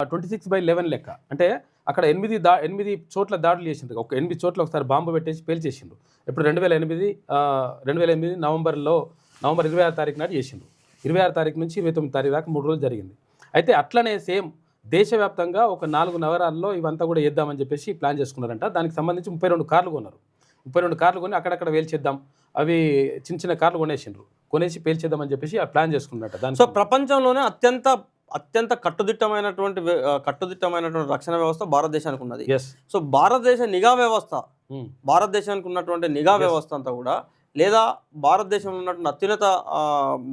26/11 లెక్క. అంటే అక్కడ 8 చోట్ల దాడులు చేసిండ్రు. ఒక 8 చోట్ల ఒకసారి బాంబు పెట్టేసి పేల్చేసిండ్రు. ఇప్పుడు 2008 నవంబర్ 26 తారీఖు నాడు చేసిండ్రు. 26 తారీఖు నుంచి 29 తారీఖు దాకా 3 రోజులు జరిగింది. అయితే అట్లనే సేమ్ దేశవ్యాప్తంగా ఒక 4 నగరాల్లో ఇవంతా కూడా చేద్దామని చెప్పేసి ప్లాన్ చేసుకున్నారంట. దానికి సంబంధించి 32 కార్లు కొన్నారు. 32 కార్లు కొని అక్కడక్కడ వేల్చేద్దాం, అవి చిన్న కార్లు కొనేసి పేల్చేద్దామని చెప్పేసి ఆ ప్లాన్ చేసుకున్నారట. సో ప్రపంచంలోనే అత్యంత కట్టుదిట్టమైనటువంటి రక్షణ వ్యవస్థ భారతదేశానికి ఉన్నది. సో భారతదేశ నిఘా వ్యవస్థ, భారతదేశానికి ఉన్నటువంటి నిఘా వ్యవస్థ అంతా కూడా, లేదా భారతదేశంలో ఉన్నటువంటి అత్యున్నత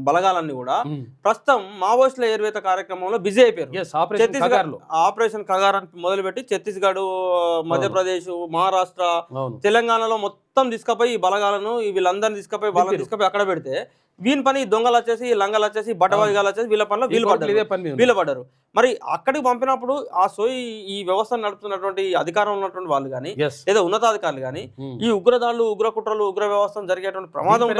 బలగాలన్నీ కూడా ప్రస్తుతం మావోయిస్టుల ఏర్వేత కార్యక్రమంలో బిజీ అయిపోయారు. ఆపరేషన్ కగారాన్ని మొదలుపెట్టి ఛత్తీస్గఢ్, మధ్యప్రదేశ్, మహారాష్ట్ర, తెలంగాణలో మొత్తం తీసుకుపోయి ఈ బలగాలను వీళ్ళందరినీ తీసుకుపోయి అక్కడ పెడితే వీని పని దొంగలు వచ్చేసి, లంగలు వచ్చేసి, బట్టవాదిగాలు వచ్చేసి వీళ్ళ పనిలో వీళ్ళు పడ్డారు. మరి అక్కడికి పంపినప్పుడు ఆ సోయి ఈ వ్యవస్థను నడుపుతున్నటువంటి అధికారం ఉన్నటువంటి వాళ్ళు కానీ, లేదా ఉన్నతాధికారులు కానీ ఈ ఉగ్రదాడులు, ఉగ్ర కుట్రలు, ఉగ్ర వ్యవస్థను జరిగేటువంటి ప్రమాదం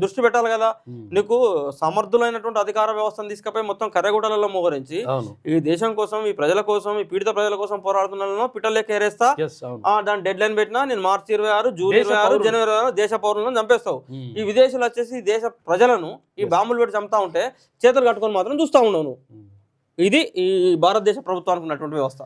దృష్టి పెట్టాలి కదా. నీకు సమర్థులైనటువంటి అధికార వ్యవస్థను తీసుకుపోయి మొత్తం కర్రగుడ్డలలో మోహరించి ఈ దేశం కోసం, ఈ ప్రజల కోసం, ఈ పీడిత ప్రజల కోసం పోరాడుతున్న పిట్టలేక ఏరేస్తా, దాని డెడ్ లైన్ పెట్టినా నేను మార్చి 26, జూన్ 26, జనవరి 26 దేశ పౌరులను చంపేస్తావు. ఈ విదేశీయులు వచ్చేసి దేశ ప్రజలను ఈ బాంబులు పెట్టి చంపుతా ఉంటే చేతులు కట్టుకొని మాత్రం చూస్తూ ఉండవు. ఇది ఈ భారతదేశ ప్రభుత్వానికి ఉన్నటువంటి వ్యవస్థ.